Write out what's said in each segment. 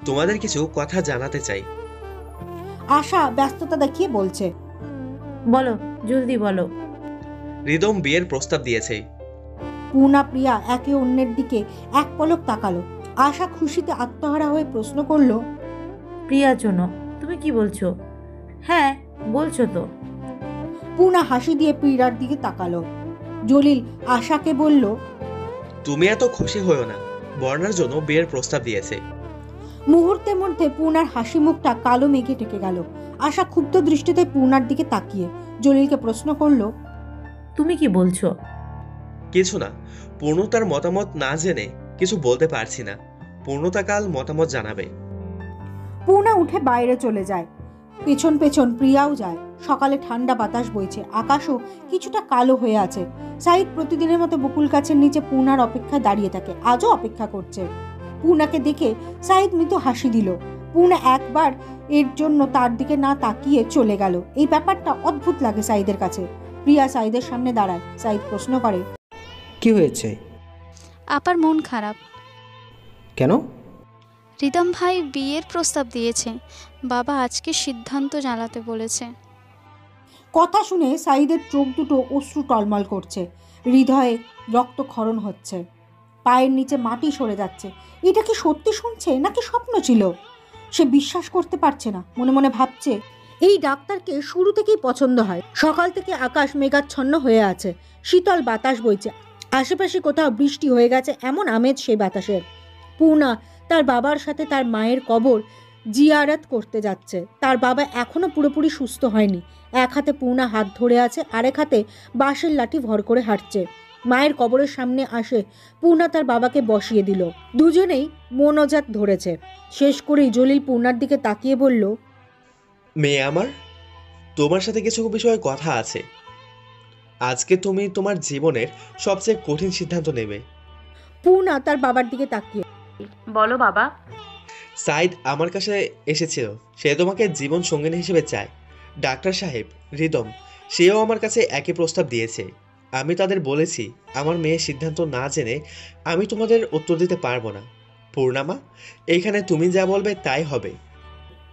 তোমাদের কিছু কথা জানাতে চাই। আশা ব্যস্ততা দেখিয়ে বলছে। বলো, জলদি বলো। রিদম বিয়ের প্রস্তাব দিয়েছে। পূর্ণা প্রিয়া একে অন্যের দিকে এক পলক তাকালো। আশা খুশিতে আত্মহারা হয়ে প্রশ্ন করলো, প্রিয়ার জন্য? তুমি কি বলছো? হ্যাঁ, বলছো তো। পূর্ণা হাসি দিয়ে প্রিয়ার দিকে তাকালো। জলিল আশাকে বলল, তুমি এত খুশি হয়েও না, বর্ণার জন্য বিয়ের প্রস্তাব দিয়েছে। মুহূর্তের মধ্যে পূর্ণার হাসি মুখটা কালো মেঘে ঢেকে গেল। আশা ক্ষুব্ধ দৃষ্টিতে পূর্ণার দিকে তাকিয়ে জলিলকে প্রশ্ন করলো, তুমি কি বলছো? কিছু না, পূর্ণতার মতামত না জেনে কিছু বলতে পারছি না। পূর্ণতা কাল মতামত জানাবে। পূর্ণা উঠে বাইরে চলে যায়। পেছন পেছন প্রিয়াও যায়। সকালে ঠান্ডা বাতাস বইছে, আকাশও কিছুটা কালো হয়ে আছে। সাইদ প্রতিদিনের মতো বকুল গাছের নিচে পূর্ণার অপেক্ষায় দাঁড়িয়ে থাকে, আজও অপেক্ষা করছে। পূর্ণাকে দেখে সাইদ মৃদু হাসি দিল। পূর্ণা একবার এর জন্য তার দিকে না তাকিয়ে চলে গেল। এই ব্যাপারটা অদ্ভুত লাগে সাইদের কাছে। প্রিয়া সাইদের সামনে দাঁড়ায়। সাইদ প্রশ্ন করে, কি হয়েছে? আপার মন খারাপ। কেন? রিদম ভাই বিয়ের প্রস্তাব দিয়েছে, বাবা আজকে সিদ্ধান্ত জানাতে বলেছে। কথা শুনে সাইদের চোখ দুটো অশ্রু টলমল করছে, হৃদয়ে রক্তক্ষরণ হচ্ছে, পায়ের নিচে মাটি সরে যাচ্ছে। এটা কি সত্যি শুনছে নাকি স্বপ্ন ছিল? সে বিশ্বাস করতে পারছে না। মনে মনে ভাবছে, এই ডাক্তারকে শুরু থেকেই পছন্দ হয়। সকাল থেকে আকাশ মেঘাচ্ছন্ন হয়ে আছে, শীতল বাতাস বইছে, আশেপাশে কোথাও বৃষ্টি হয়ে গেছে এমন আমেজ সেই বাতাসের। পূর্ণা তার বাবার সাথে তার মায়ের কবর জিয়ারত করতে যাচ্ছে। তার বাবা এখনো পুরোপুরি সুস্থ হয়নি। এক হাতে পূর্ণা হাত ধরে আছে, আরেক হাতে বাঁশের লাঠি ভর করে হাঁটছে। মায়ের কবরের সামনে আসে পূর্ণা তার বাবাকে বসিয়ে দিল। দুজনেই মোনাজাত ধরেছে। শেষ করেই জলিল পূর্ণার দিকে তাকিয়ে বলল, মেয়ে আমার, তোমার সাথে কিছু বিষয়ে কথা আছে। আজকে তুমি তোমার জীবনের সবচেয়ে কঠিন সিদ্ধান্ত নেবে। পূর্ণা তার বাবার দিকে তাকিয়ে, বলো বাবা। সাইদ আমার কাছে এসেছিল, সে তোমাকে জীবন সঙ্গিনী হিসেবে চায়। ডাক্তার সাহেব রিদম, সেও আমার কাছে একই প্রস্তাব দিয়েছে। আমি তাদের বলেছি আমার মেয়ের সিদ্ধান্ত না জেনে আমি তোমাদের উত্তর দিতে পারবো না। পূর্ণামা, এইখানে তুমি যা বলবে তাই হবে।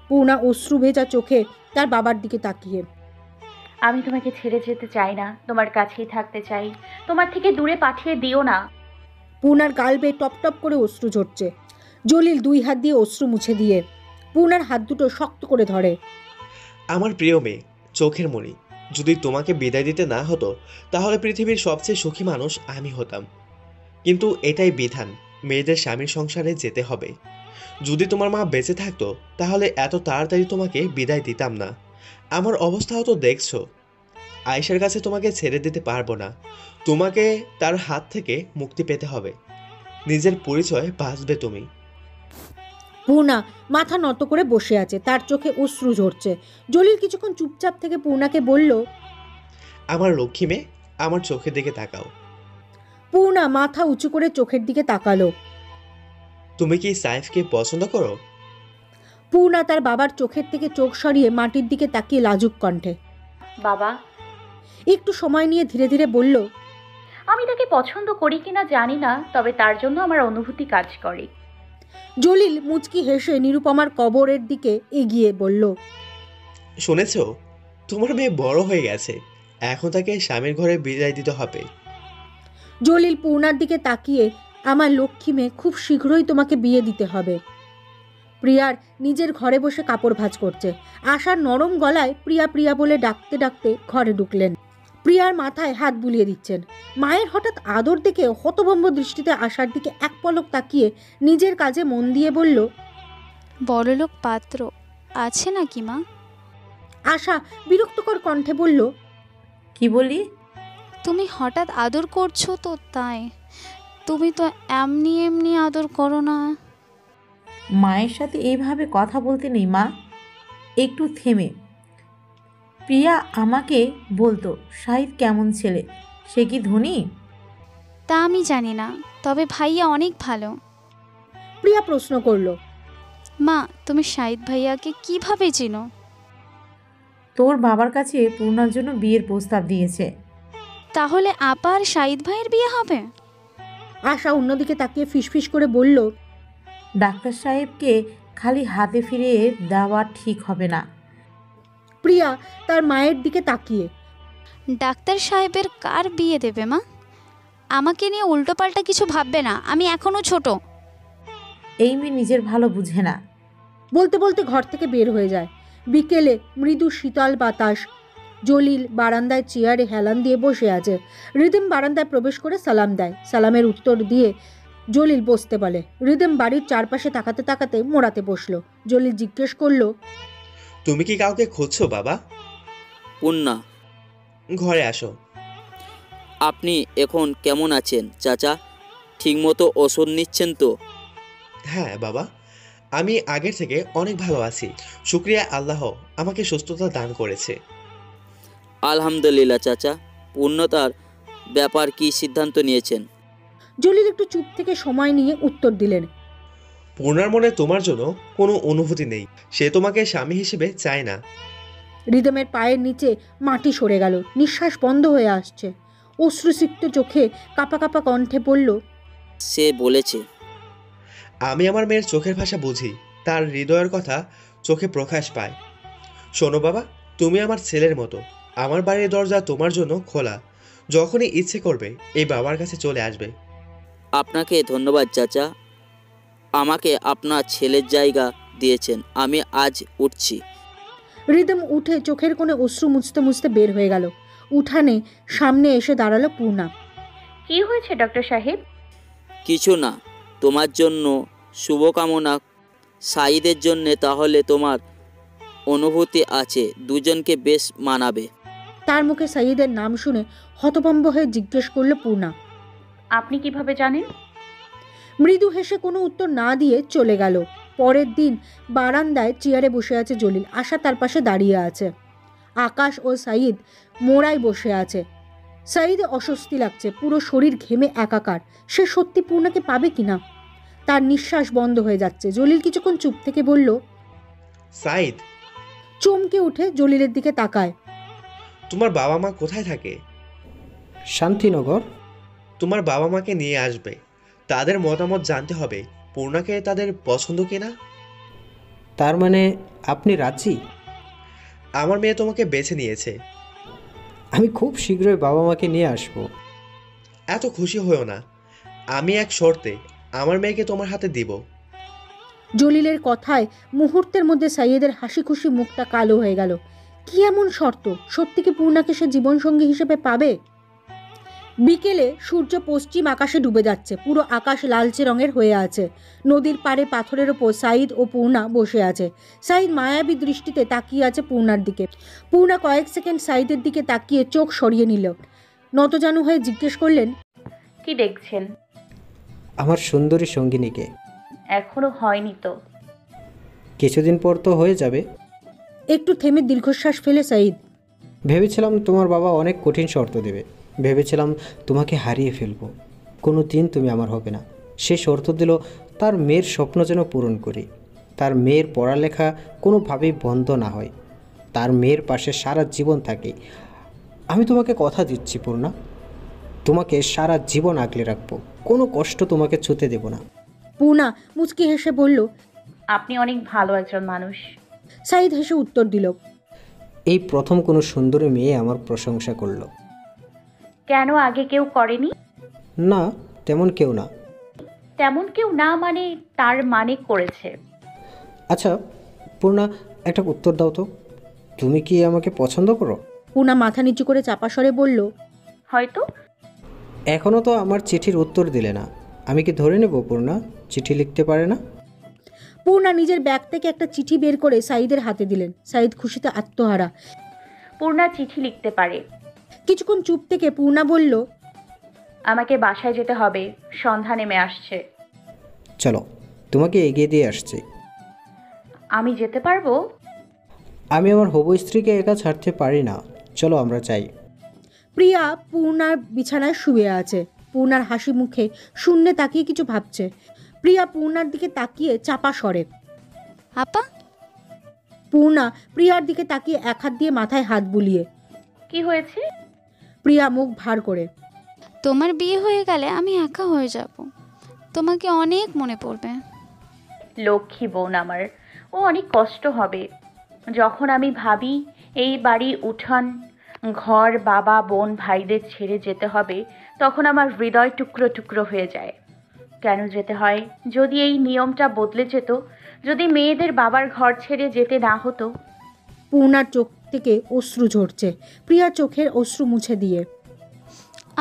পূর্ণা অশ্রু ভেজা চোখে তার বাবার দিকে তাকিয়ে, আমি তোমাকে ছেড়ে যেতে চাই না, তোমার কাছেই থাকতে চাই, তোমার থেকে দূরে পাঠিয়ে দিও না। পূর্ণার গাল বেয়ে টপ টপ করে অশ্রু ঝরছে। জলিল দুই হাত দিয়ে অশ্রু মুছে দিয়ে পূর্ণার হাত দুটো শক্ত করে ধরে। আমার প্রিয় মেয়ে, চোখের মণি, যদি তোমাকে বিদায় দিতে না হতো তাহলে পৃথিবীর সবচেয়ে সুখী মানুষ আমি হতাম। কিন্তু এটাই বিধান, মেয়েদের স্বামীর সংসারে যেতে হবে। যদি তোমার মা বেঁচে থাকতো তাহলে এত তাড়াতাড়ি তোমাকে বিদায় দিতাম না। আমার অবস্থাও তো দেখছো। আয়েশার কাছে তোমাকে ছেড়ে দিতে পারবো না। তোমাকে তার হাত থেকে মুক্তি পেতে হবে। নিজের পরিচয় বাঁচবে তুমি। পূর্ণা মাথা নত করে বসে আছে, তার চোখে অশ্রু ঝরছে। জলিল কিছুক্ষণ চুপচাপ থেকে পূর্ণাকে বলল, আমার লক্ষ্মী মেয়ে, আমার চোখের দিকে তাকাও। পূর্ণা মাথা উঁচু করে চোখের দিকে তাকালো। তুমি কি সাইফকে পছন্দ করো? পূর্ণা তার বাবার চোখের থেকে চোখ সরিয়ে মাটির দিকে তাকিয়ে লাজুক কণ্ঠে বাবা, একটু সময় নিয়ে ধীরে ধীরে বলল, আমি তাকে পছন্দ করি কিনা জানি না, তবে তার জন্য আমার অনুভূতি কাজ করে। জলিল মুচকি হেসে নিরুপমার কবরের দিকে এগিয়ে বলল, শুনেছ, তোমার মেয়ে বড় হয়ে গেছে, এখন তাকে স্বামীর ঘরে বিদায় দিতে হবে। জলিল পূর্ণার দিকে তাকিয়ে, আমার লক্ষ্মী মেয়ে, খুব শীঘ্রই তোমাকে বিয়ে দিতে হবে। প্রিয়ার নিজের ঘরে বসে কাপড় ভাঁজ করছে। আশার নরম গলায় প্রিয়া প্রিয়া বলে ডাকতে ডাকতে ঘরে ঢুকলেন। প্রিয়ার মাথায় হাত বুলিয়ে দিচ্ছেন। মায়ের হঠাৎ আদর দেখে হতভম্ব দৃষ্টিতে আশার দিকে এক পলক তাকিয়ে নিজের কাজে মন দিয়ে বলল, বড়লোক পাত্র আছে নাকি মা? আশা বিরক্তকর কণ্ঠে বলল, কি বলি? তুমি হঠাৎ আদর করছো তো তাই। তুমি তো এমনি এমনি আদর করো না। মায়ের সাথে এইভাবে কথা বলতে নেই মা। একটু থেমে প্রিয়া আমাকে বলতো শাহিদ কেমন ছেলে, সে কি ধনী? তা আমি জানি না, তবে ভাইয়া অনেক ভালো। প্রিয়া প্রশ্ন করল, মা, তুমি শাহিদ ভাইয়াকে কিভাবে চিনো? তোর বাবার কাছে পূর্ণার জন্য বিয়ের প্রস্তাব দিয়েছে। তাহলে আপার শাহিদ ভাইয়ের বিয়ে হবে? আশা অন্যদিকে তাকিয়ে ফিসফিস করে বলল, ডাক্তার সাহেবকে খালি হাতে ফিরিয়ে দেওয়া ঠিক হবে না। প্রিয়া তার মায়ের দিকে তাকিয়ে, ডাক্তার সাহেবের কার বিয়ে দেবে মা? আমাকে নিয়ে উল্টোপাল্টা কিছু ভাববে না, আমি এখনও ছোট। এই মেয়ে নিজের ভালো বুঝে না। বলতে বলতে ঘর থেকে বের হয়ে যায়। বিকেলে মৃদু শীতল বাতাস। জলিল বারান্দায় চেয়ারে হেলান দিয়ে বসে আছে। রিদম বারান্দায় প্রবেশ করে সালাম দেয়। সালামের উত্তর দিয়ে জলিল বসতে বলে। রিদম বাড়ির চারপাশে তাকাতে তাকাতে মোড়াতে বসলো। জলিল জিজ্ঞেস করলো, তুমি কি কাউকে খুঁজছো বাবা? পূর্ণা, ঘরে আসো। আপনি এখন কেমন আছেন চাচা? ঠিকমতো ওষুধ নিচ্ছেন তো? হ্যাঁ বাবা, আমি আগের থেকে অনেক ভালো আছি। শুক্রিয়া আল্লাহ আমাকে সুস্থতা দান করেছে। আলহামদুলিল্লাহ চাচা। পূর্ণতার ব্যাপার কি সিদ্ধান্ত নিয়েছেন? জলিল একটু চুপ থেকে সময় নিয়ে উত্তর দিলেন, পূর্ণার মনে তোমার জন্য কোনো অনুভূতি নেই। সে তোমাকে স্বামী হিসেবে চায় না। রিদমের পায়ের নিচে মাটি সরে গেল। নিঃশ্বাস বন্ধ হয়ে আসছে। অশ্রুসিক্ত চোখে কাঁপা কাঁপা কণ্ঠে বলল, সে বলেছে। আমি আমার মেয়ের চোখের ভাষা বুঝি, তার হৃদয়ের কথা চোখে প্রকাশ পায়। শোনো বাবা, তুমি আমার ছেলের মতো। আমার বাড়ির দরজা তোমার জন্য খোলা। যখনই ইচ্ছে করবে এই বাবার কাছে চলে আসবে। আপনাকে ধন্যবাদ চাচা, আমাকে আপনার ছেলের জায়গা দিয়েছেন। আমি আজ উঠছি। রিদম উঠে চোখের কোণে অশ্রু মুছতে মুছতে বের হয়ে গেল। উঠানে সামনে এসে দাঁড়ালো পূর্ণা। কি হয়েছে ডক্টর সাহেব? কিছু না, তোমার জন্য শুভকামনা। সাঈদের জন্যে তাহলে তোমার অনুভূতি আছে, দুজনকে বেশ মানাবে। তার মুখে সাইয়েদের নাম শুনে হতভম্ব হয়ে জিজ্ঞেস করলো পূর্ণা। আপনি কিভাবে জানেন? মৃদু হেসে কোনো উত্তর না দিয়ে চলে গেল। পরের দিন বারান্দায় চেয়ারে বসে আছে জলিল। আশা তার পাশে দাঁড়িয়ে আছে। আকাশ ও সাইদ মোড়ায় বসে আছে। সাইদ অস্বস্তি লাগছে, পুরো শরীর ঘেমে একাকার। সে সত্যি পূর্ণাকে পাবে কিনা? তার নিঃশ্বাস বন্ধ হয়ে যাচ্ছে। জলিল কিছুক্ষণ চুপ থেকে বলল, সাইদ। চমকে উঠে জলিলের দিকে তাকায়। তোমার বাবা মা কোথায় থাকে? শান্তিনগর। তোমার বাবা মাকে নিয়ে আসবে। তাদের মতামত জানতে হবে পূর্ণাকে তাদের পছন্দ কিনা। তার মানে আপনি রাজি? আমার মেয়ে তোমাকে বেছে নিয়েছে। আমি খুব শীঘ্রই বাবা মাকে নিয়ে আসব। এত খুশি হয়েও না। আমি এক শর্তে আমার মেয়েকে তোমার হাতে দিব। জলিলের কথায় মুহূর্তের মধ্যে সাইয়েদের হাসি খুশি মুখটা কালো হয়ে গেল। কি এমন শর্ত? সত্যি কি পূর্ণাকে সে জীবনসঙ্গী হিসেবে পাবে? বিকেলে সূর্য পশ্চিম আকাশে ডুবে যাচ্ছে। পুরো আকাশ লালচে রঙের হয়ে আছে। নদীর পাড়ে পাথরের ওপর সাইদ ও পূর্ণা বসে আছে। সাইদ মায়াবী দৃষ্টিতে তাকিয়ে আছে পূর্ণার দিকে। পূর্ণা কয়েক সেকেন্ড সাইদের দিকে তাকিয়ে চোখ সরিয়ে নিল। নতজানু হয়ে জিজ্ঞেস করলেন, কি দেখছেন? আমার সুন্দরী সঙ্গিনীকে। এখনো হয়নি তো। কিছুদিন পর তো হয়ে যাবে। একটু থেমে দীর্ঘশ্বাস ফেলে সাইদ, ভেবেছিলাম তোমার বাবা অনেক কঠিন শর্ত দেবে। ভেবেছিলাম তোমাকে হারিয়ে ফেলবো, কোনো দিন তুমি আমার হবে না। সে শর্ত দিল তার মেয়ের স্বপ্ন যেন পূরণ করি, তার মেয়ের পড়ালেখা কোনোভাবেই বন্ধ না হয়, তার মেয়ের পাশে সারা জীবন থাকি। আমি তোমাকে কথা দিচ্ছি পূর্ণা, তোমাকে সারা জীবন আগলে রাখবো, কোনো কষ্ট তোমাকে ছুতে দেব না। পূর্ণা মুচকি হেসে বলল। আপনি অনেক ভালো একজন মানুষ। সাইদ হেসে উত্তর দিল, এই প্রথম কোনো সুন্দরী মেয়ে আমার প্রশংসা করলো। কেন আগে কেউ করেনি? না, তেমন কেউ না। তেমন কেউ না মানে? তার মানে করেছে। আচ্ছা পূর্ণা, একটা উত্তর দাও তো, তুমি কি আমাকে পছন্দ করো? পূর্ণা মাথা নিচু করে চাপা স্বরে বলল, হয়তো। এখনও তো আমার চিঠির উত্তর দিলে না, আমি কি ধরে নেব পূর্ণা চিঠি লিখতে পারে না? পূর্ণা নিজের ব্যাগ থেকে একটা চিঠি বের করে সাইদের হাতে দিলেন। সাইদ খুশিতে আত্মহারা। পূর্ণা চিঠি লিখতে পারে। কিছুক্ষণ চুপ থেকে পূর্ণা বলল, আমাকে বাসায় যেতে হবে, সন্ধ্যা নেমে আসছে। চলো, তোমাকে এগিয়ে দিয়ে আসছি। আমি যেতে পারবো? আমি আমার হবু স্ত্রীকে একা ছাড়তে পারি না, চলো আমরা যাই। প্রিয়া পূর্ণার বিছানায় শুয়ে আছে। পূর্ণার হাসি মুখে শূন্যে তাকিয়ে কিছু ভাবছে। প্রিয়া পূর্ণার দিকে তাকিয়ে চাপা স্বরে, আপা, পূর্ণা প্রিয়ার দিকে তাকিয়ে এক হাত দিয়ে মাথায় হাত বুলিয়ে। কি হয়েছে? প্রিয়া মুখ ভার করে, তোমার বিয়ে হয়ে গেলে আমি একা হয়ে যাব, তোমাকে অনেক মনে পড়বে। লক্ষ্মী বোন আমার, ও অনেক কষ্ট হবে যখন আমি ভাবি এই বাড়ি উঠান ঘর বাবা বোন ভাইদের ছেড়ে যেতে হবে, তখন আমার হৃদয় টুকরো টুকরো হয়ে যায়। কেন যেতে হয়? যদি এই নিয়মটা বদলে যেত, যদি মেয়েদের বাবার ঘর ছেড়ে যেতে না হতো। পূর্ণার চোখ থেকে অশ্রু ঝরছে। প্রিয়া চোখের অশ্রু মুছে দিয়ে,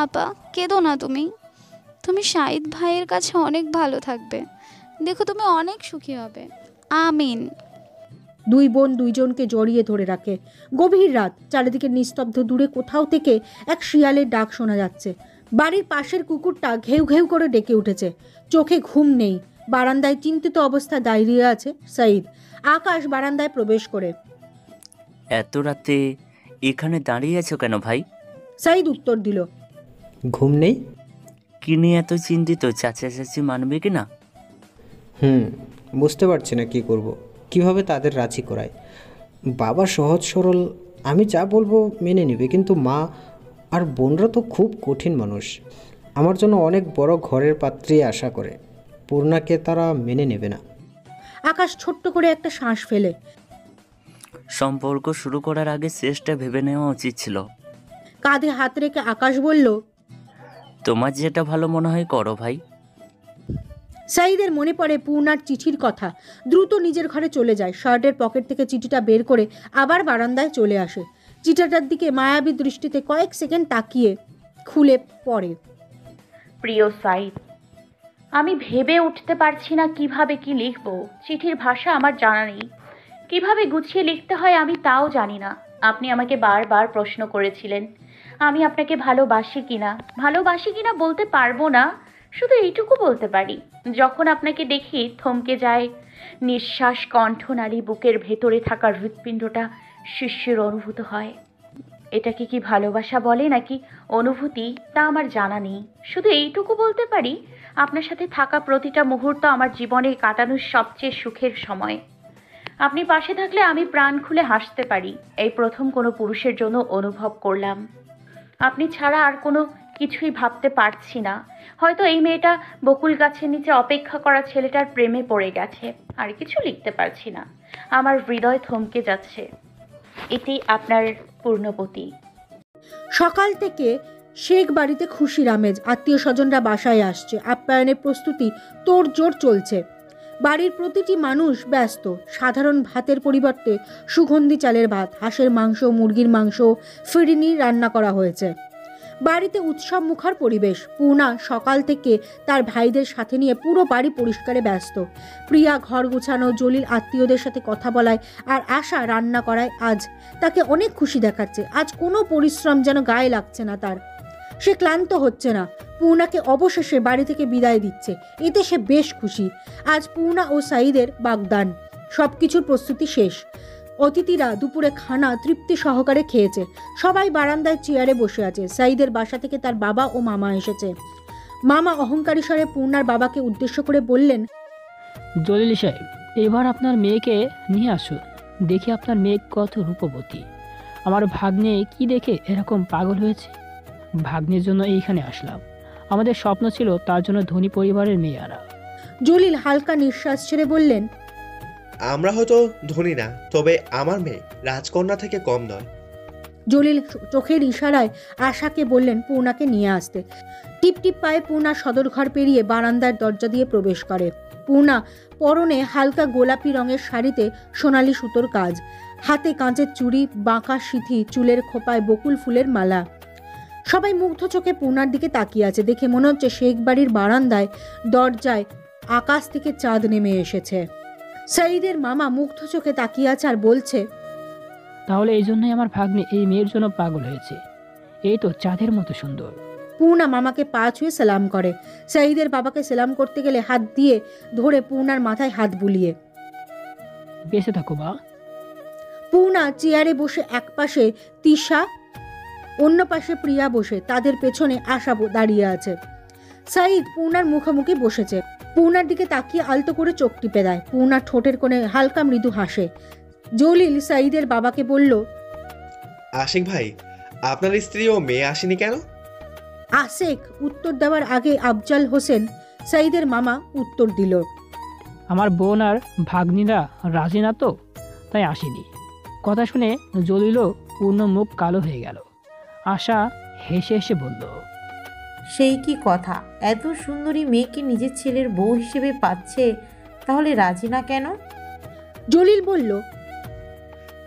আপা কেঁদো না, তুমি তুমি শাহিদ ভাইয়ের কাছে অনেক ভালো থাকবে, দেখো তুমি অনেক সুখী হবে। আমিন। দুই বোন দুইজনকে জড়িয়ে ধরে রাখে। গভীর রাত, চারিদিকে নিস্তব্ধ। দূরে কোথাও থেকে এক শিয়ালের ডাক শোনা যাচ্ছে। বাড়ির পাশের কুকুরটা ঘেউ ঘেউ করে ডেকে উঠেছে। চোখে ঘুম নেই। বারান্দায় চিন্তিত অবস্থায় দাঁড়িয়ে আছে সাঈদ। আকাশ বারান্দায় প্রবেশ করে, এত রাতে এখানে দাঁড়িয়ে আছো কেন ভাই? সাঈদ উত্তর দিল, ঘুম নেই? কি নিয়ে এত চিন্তিত? চাচা চাচি মানবে কি না? বুঝতে পারছি না কি করব, কিভাবে তাদের রাজি করায়। বাবা সহজ সরল, আমি যা বলবো মেনে নেবে, কিন্তু মা আর বোনরা তো খুব কঠিন মানুষ। আমার জন্য অনেক বড় ঘরের পাত্রী আশা করে, পূর্ণাকে তারা মেনে নেবে না। আকাশ ছোট্ট করে একটা শ্বাস ফেলে। সম্পর্ক শুরু করার আগে চেষ্টা ভেবে নেওয়া উচিত ছিল। কাঁধে হাত রেখে আকাশ বলল, তোমার যেটা ভালো মনে হয় করো ভাই। সাঈদের মনে পড়ে পূর্ণার চিঠির কথা। দ্রুত নিজের ঘরে চলে যায়। শার্টের পকেট থেকে চিঠিটা বের করে আবার বারান্দায় চলে আসে। চিঠিটার দিকে মায়াবী দৃষ্টিতে কয়েক সেকেন্ড তাকিয়ে খুলে পড়ে। প্রিয় সাঈদ, আমি ভেবে উঠতে পারছি না কিভাবে কি লিখব। চিঠির ভাষা আমার জানা নেই, কিভাবে গুছিয়ে লিখতে হয় আমি তাও জানি না। আপনি আমাকে বারবার প্রশ্ন করেছিলেন আমি আপনাকে ভালোবাসি কিনা বলতে পারবো না, শুধু এইটুকু বলতে পারি, যখন আপনাকে দেখি থমকে যায় নিঃশ্বাস, কণ্ঠনালী, বুকের ভেতরে থাকা হৃৎপিণ্ডটা শিশির অনুভূত হয়। এটাকে কি ভালোবাসা বলে নাকি অনুভূতি তা আমার জানা নেই, শুধু এইটুকু বলতে পারি আপনার সাথে থাকা প্রতিটা মুহূর্ত আমার জীবনে কাটানোর সবচেয়ে সুখের সময়। আপনি পাশে থাকলে আমি প্রাণ খুলে হাসতে পারি, এই প্রথম কোনো পুরুষের জন্য অনুভব করলাম। আপনি ছাড়া আর কোনো কিছুই ভাবতে পারছি না। হয়তো এই মেয়েটা বকুল গাছের নিচে অপেক্ষা করা ছেলেটার প্রেমে পড়ে গেছে। আর কিছু লিখতে পারছি না, আমার হৃদয় থমকে যাচ্ছে। এটি আপনার পূর্ণবতী। সকাল থেকে শেখ বাড়িতে খুশির আমেজ। আত্মীয় স্বজনরা বাসায় আসছে। আপ্যায়নের প্রস্তুতি তোড়জোড় চলছে। বাড়ির প্রতিটি মানুষ ব্যস্ত। সাধারণ ভাতের পরিবর্তে সুগন্ধি চালের ভাত, হাঁসের মাংস, মুরগির মাংস, ফিরিনি রান্না করা হয়েছে। বাড়িতে উৎসব মুখর পরিবেশ। পূর্ণা সকাল থেকে তার ভাইদের সাথে নিয়ে পুরো বাড়ি পরিষ্কারে ব্যস্ত। প্রিয়া ঘর গোছানো, জলিল আত্মীয়দের সাথে কথা বলায়, আর আশা রান্না করায় আজ তাকে অনেক খুশি দেখাচ্ছে। আজ কোনো পরিশ্রম যেন গায়ে লাগছে না তার। সে ক্লান্ত হচ্ছে না। পূর্ণাকে অবশেষে বাড়ি থেকে বিদায় দিচ্ছে, এতে সে বেশ খুশি। আজ পূর্ণা ও সাঈদের বাগদান, সবকিছুর প্রস্তুতি শেষ। অতিথিরা দুপুরে খানা তৃপ্তি সহকারে খেয়েছে। সবাই বারান্দায় চেয়ারে বসে আছে। সাঈদের বাসা থেকে তার বাবা ও মামা এসেছে। মামা অহংকারী স্বরে পূর্ণার বাবাকে উদ্দেশ্য করে বললেন, জলিল সাহেব, এবার আপনার মেয়েকে নিয়ে আসুন, দেখি আপনার মেয়ে কত রূপবতী। আমার ভাগ্নে কি দেখে এরকম পাগল হয়েছে। ভাগ্নের জন্য এইখানে আসলাম, আমাদের স্বপ্ন ছিল তার জন্য ধনী পরিবারের মেয়ে আনা। জলিল হালকা নিঃশ্বাস ছেড়ে বললেন, আমরা হয়তো ধনী না, তবে আমার মেয়ে রাজকন্যা থেকে কম নয়। জলিল চোখের ইশারায় আশাকে বললেন পূর্ণাকে নিয়ে আসতে। টিপ টিপ পায়ে পূর্ণা সদর ঘর পেরিয়ে বারান্দার দরজা দিয়ে প্রবেশ করে। পূর্ণা পরনে হালকা গোলাপি রঙের শাড়িতে সোনালি সুতোর কাজ, হাতে কাঁচের চুড়ি, বাঁকা সিঁথি, চুলের খোপায় বকুল ফুলের মালা। সবাই মুগ্ধ চোখে পূর্ণার দিকে তাকিয়ে আছে। দেখে মনে হচ্ছে শেখ বাড়ির বারান্দায় দরজায় আকাশ থেকে চাঁদ নেমে এসেছে। সাঈদের মামা মুগ্ধ চোখে তাকিয়ে আছে আর বলছে, তাহলে এই জন্যই আমার ভাগ্নে এই মেয়ের জন্য পাগল হয়েছে। এই তো চাঁদের মতো সুন্দর। পূর্ণা মামাকে পা ছুঁয়ে সালাম করে। সাঈদের বাবাকে সালাম করতে গেলে হাত দিয়ে ধরে পূর্ণার মাথায় হাত বুলিয়ে, বেঁচে থাকো বা। পূর্ণা চেয়ারে বসে, এক পাশে তিশা, অন্য পাশে প্রিয়া বসে, তাদের পেছনে আশা দাঁড়িয়ে আছে। সাঈদ পূর্ণার মুখোমুখি বসেছে। পূর্ণার দিকে তাকিয়ে আলতো করে চোখ টিপে দেয়। পূর্ণার ঠোঁটের কোণে হালকা মৃদু হাসে। জলিল সাঈদের বাবাকে বলল, আশিক ভাই, আপনার স্ত্রী ও মেয়ে আসেনি কেন? আশেক উত্তর দেওয়ার আগে আফজাল হোসেন সাঈদের মামা উত্তর দিল, আমার বোন আর ভাগ্নিরা রাজি না তো, তাই আসেনি। কথা শুনে জলিলও পূর্ণ মুখ কালো হয়ে গেল। আশা হেসে হেসে বলল, সেই কি কথা, এত সুন্দরী মেয়েকে নিজের ছেলের বউ হিসেবে পাচ্ছে, তাহলে রাজি না কেন? জলিল বলল,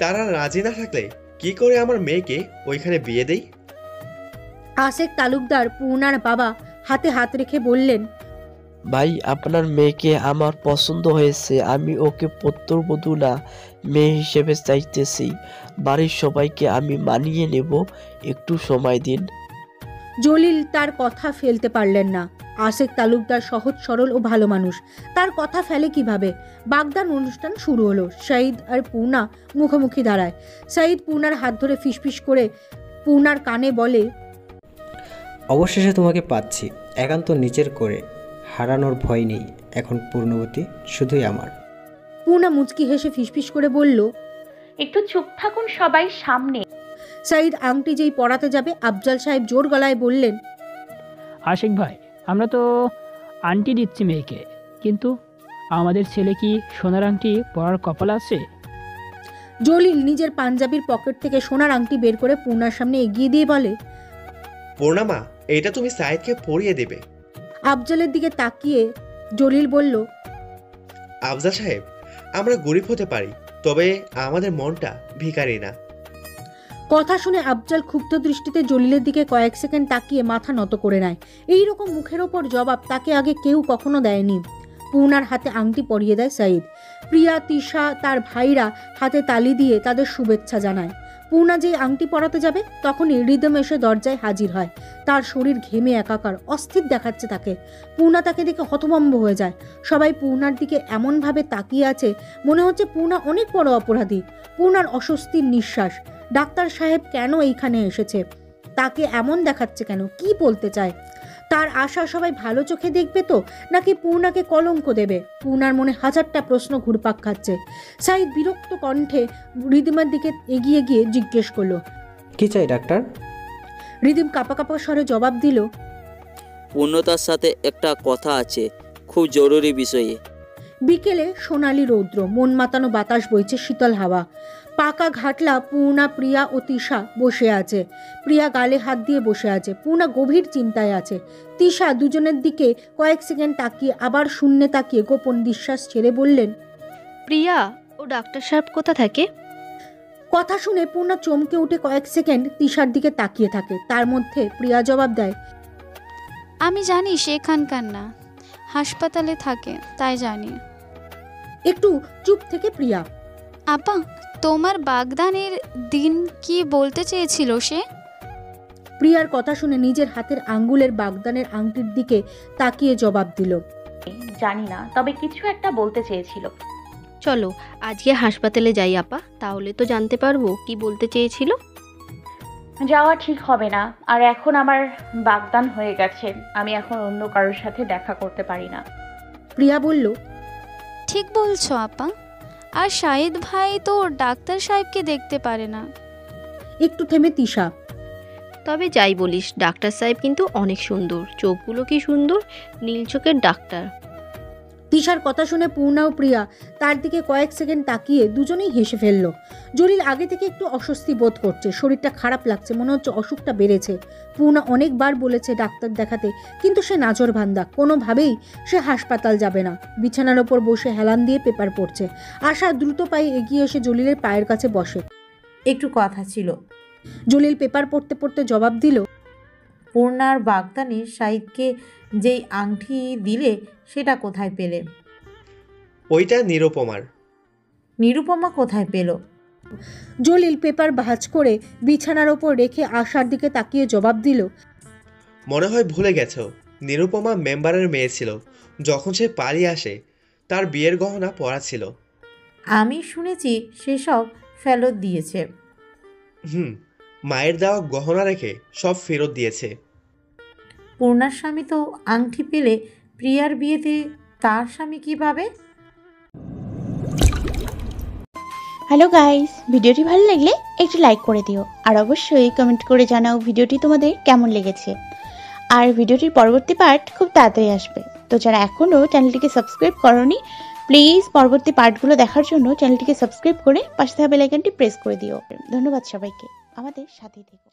তারা রাজি না থাকলে কি করে আমার মেয়েকে ওইখানে বিয়ে দেই? আশেক তালুকদার পূর্ণার বাবা হাতে হাত রেখে বললেন, ভাই, আপনার মেয়েকে আমার পছন্দ হয়েছে। আমি ওকে পুত্রবধূ না মেয়ে হিসেবে চাইতেছি। বাড়ির সবাইকে আমি মানিয়ে নেব, একটু সময় দিন। জলিল তার কথা ফেলতে পারলেন না। আশেক তালুকদার সহজ সরল ও ভালো মানুষ, তার কথা ফেলে কিভাবে? বাগদান অনুষ্ঠান শুরু হলো। সাঈদ আর পূর্ণা মুখোমুখি দাঁড়ায়। সাঈদ পূর্ণার হাত ধরে ফিসফিস করে পূর্ণার কানে বলে, অবশেষে তোমাকে পাচ্ছি, একান্ত নিজের করে। হারানোর ভয় নেই এখন পূর্ণবতী, শুধুই আমার। পূর্ণা মুচকি হেসে ফিসফিস করে বলল, একটু চুপ থাকুন সবাই, সামনে। সাঈদ আংটি যেই পরাতে যাবে, আফজাল সাহেব জোর গলায় বললেন, আশিক ভাই, আমরা তো আংটি দিচ্ছি মেয়েকে, কিন্তু আমাদের ছেলে কি সোনার আংটি পরার কপাল আছে? জলিল নিজের পাঞ্জাবির পকেট থেকে সোনার আংটি বের করে পূর্ণার সামনে এগিয়ে দিয়ে বলে, পূর্ণামা, এটা তুমি সাঈদকে পরিয়ে দেবে। আফজালের দিকে তাকিয়ে জলিল বলল, আফজাল সাহেব, আমরা গরিব হতে পারি, তবে আমাদের মনটা ভিখারি না। কথা শুনে আফজাল ক্ষুব্ধ দৃষ্টিতে জলিলের দিকে কয়েক সেকেন্ড তাকিয়ে মাথা নত করে নেয়। এইরকম মুখের ওপর জবাব তাকে আগে কেউ কখনো দেয়নি। পূর্ণার হাতে আংটি পরিয়ে দেয় সাঈদ। প্রিয়া, তিশা, তার ভাইরা হাতে তালি দিয়ে তাদের শুভেচ্ছা জানায়। পূর্ণা যেই আংটি পরাতে যাবে, তখনই রিদম এসে দরজায় হাজির হয়। তার শরীর ঘেমে একাকার, অস্থির দেখাচ্ছে তাকে। পূর্ণা তাকে দেখে হতভম্ব হয়ে যায়। সবাই পূর্ণার দিকে এমনভাবে তাকিয়ে আছে, মনে হচ্ছে পূর্ণা অনেক বড় অপরাধী। পূর্ণার অস্বস্তির নিঃশ্বাস। ডাক্তার সাহেব কেন এইখানে এসেছে? তাকে এমন দেখাচ্ছে কেন? কি বলতে চায়? তার আশা সবাই ভালো চোখে দেখবে তো, নাকি পূর্ণাকে কলঙ্ক দেবে? পূর্ণার মনে হাজারটা প্রশ্ন ঘুরপাক খাচ্ছে। সাঈদ বিরক্ত কণ্ঠে রিদিমের দিকে এগিয়ে গিয়ে জিজ্ঞেস করলো, কি চাই ডাক্তার? রিদিম কাঁপা কাঁপা স্বরে জবাব দিল, পূর্ণতার সাথে একটা কথা আছে, খুব জরুরি বিষয়ে। বিকেলে সোনালি রৌদ্র, মন মাতানো বাতাস বইছে, শীতল হাওয়া। পাকা ঘাটলা পূর্ণা, প্রিয়া ও তিশা বসে আছে। প্রিয়া গালে হাত দিয়ে বসে আছে। পূর্ণা গভীর চিন্তায় আছে। তিশা দুজনের দিকে কয়েক সেকেন্ড তাকিয়ে আবার শূন্যে তাকিয়ে গোপন নিঃশ্বাস ছেড়ে বললেন, প্রিয়া, ও ডাক্তার সাহেব কোথা থাকে? কথা শুনে পূর্ণা চমকে উঠে কয়েক সেকেন্ড তিশার দিকে তাকিয়ে থাকে। তার মধ্যে প্রিয়া জবাব দেয়, আমি জানি সে এখানকার না, হাসপাতালে থাকে, তাই জানি। একটু চুপ থেকে প্রিয়া, আপা, তোমার বাগদানের দিন কি বলতে চেয়েছিল সে? প্রিয়ার কথা শুনে নিজের হাতের আঙ্গুলের বাগদানের আংটির দিকে তাকিয়ে জবাব দিল, জানি না, তবে কিছু একটা বলতে চেয়েছিল। চলো আজকে হাসপাতালে যাই আপা, তাহলে তো জানতে পারবো কি বলতে চেয়েছিল। যাওয়া ঠিক হবে না, আর এখন আমার বাগদান হয়ে গেছে, আমি এখন অন্য কারোর সাথে দেখা করতে পারি না। প্রিয়া বলল, ঠিক বলছো আপা, আর শাহিদ ভাই তো ডাক্তার সাহেবকে দেখতে পারে না। একটু থেমে তিশা, তবে যাই বলিস, ডাক্তার সাহেব কিন্তু অনেক সুন্দর, চোখগুলো কি সুন্দর, নীল চোখের ডাক্তার। তিশার কথা শুনে পূর্ণা ও প্রিয়া তার দিকে কয়েক সেকেন্ড তাকিয়ে দুজনেই হেসে ফেলল। জলিল আগে থেকে একটু অস্বস্তি বোধ করছে, শরীরটা খারাপ লাগছে, মনে হচ্ছে অসুখটা বেড়েছে। পূর্ণা অনেকবার বলেছে ডাক্তার দেখাতে, কিন্তু সে নাজরবান্দা, কোনোভাবেই সে হাসপাতাল যাবে না। বিছানার ওপর বসে হেলান দিয়ে পেপার পড়ছে। আশা দ্রুত পায়ে এগিয়ে এসে জলিলের পায়ের কাছে বসে। একটু কথা ছিল। জলিল পেপার পড়তে পড়তে জবাব দিল, পূর্ণার বাগদানে সাঈদকে যেই আংটি দিলে সেটা কোথায় পেলে? ওইটা নিরুপমার। নিরুপমা কোথায় পেল? জলিল পেপার ভাঁজ করে বিছানার ওপর রেখে আশার দিকে তাকিয়ে জবাব দিল, মনে হয় ভুলে গেছো, নিরুপমা মেম্বারের মেয়ে ছিল। যখন সে পালিয়ে আসে, তার বিয়ের গহনা পরা ছিল। আমি শুনেছি সেসব ফেরত দিয়েছে। মায়ের দেওয়া গহনা রেখে সব ফেরত দিয়েছে। পূর্ণার স্বামী তো আংটি পেলে প্রিয়ার বিয়েতে তার স্বামী কিভাবে? হ্যালো গাইস, ভিডিওটি ভালো লাগলে একটু লাইক করে দিও, আর অবশ্যই কমেন্ট করে জানাও ভিডিওটি তোমাদের কেমন লেগেছে। আর ভিডিওটির পরবর্তী পার্ট খুব তাড়াতাড়ি আসবে। তো যারা এখনও চ্যানেলটিকে সাবস্ক্রাইব করোনি, প্লিজ পরবর্তী পার্টগুলো দেখার জন্য চ্যানেলটিকে সাবস্ক্রাইব করে পাশে থাকা বেল আইকনটি প্রেস করে দিও। ধন্যবাদ সবাইকে, আমাদের সাথেই থেকো।